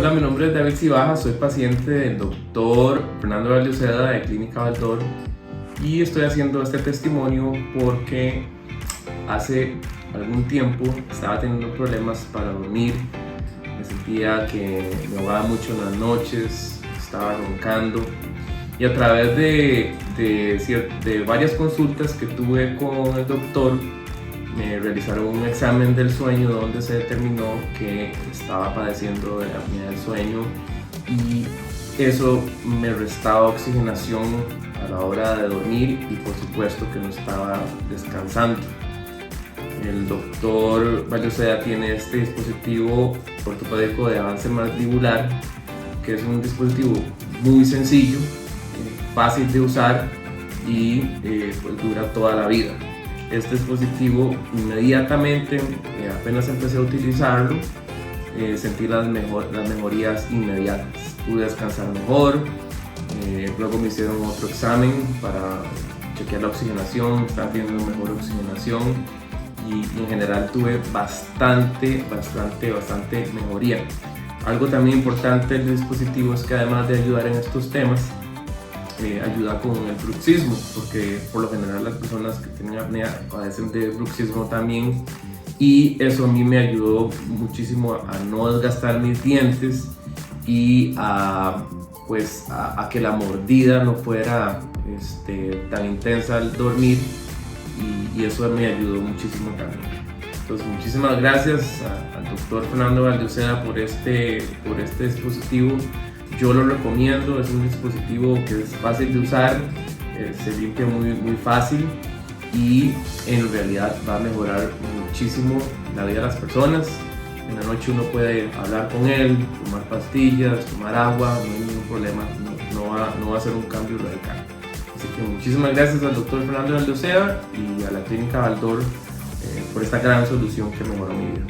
Hola, mi nombre es David Cibaja, soy paciente del doctor Fernando Valdezeda de Clínica Baldor y estoy haciendo este testimonio porque hace algún tiempo estaba teniendo problemas para dormir, me sentía que me ahogaba mucho en las noches, estaba roncando y a través de varias consultas que tuve con el doctor me realizaron un examen del sueño donde se determinó que estaba padeciendo de apnea del sueño y eso me restaba oxigenación a la hora de dormir y por supuesto que no estaba descansando. El doctor Valdezeda tiene este dispositivo ortopédico de avance mandibular, que es un dispositivo muy sencillo, fácil de usar y pues dura toda la vida. Este dispositivo inmediatamente, apenas empecé a utilizarlo, sentí las mejorías inmediatas. Pude descansar mejor, luego me hicieron otro examen para chequear la oxigenación, estaba teniendo mejor oxigenación y en general tuve bastante mejoría. Algo también importante del dispositivo es que además de ayudar en estos temas, ayuda con el bruxismo, porque por lo general las personas que tienen apnea padecen de bruxismo también, y eso a mí me ayudó muchísimo a no desgastar mis dientes y a que la mordida no fuera tan intensa al dormir, y eso me ayudó muchísimo también. Entonces, muchísimas gracias al doctor Fernando Valdezeda por este dispositivo. Yo lo recomiendo, es un dispositivo que es fácil de usar, se limpia muy fácil y en realidad va a mejorar muchísimo la vida de las personas. En la noche uno puede hablar con él, tomar pastillas, tomar agua, no hay ningún problema, no va a ser un cambio radical. Así que muchísimas gracias al doctor Fernando Valdezeda y a la Clínica Baldor por esta gran solución que mejoró mi vida.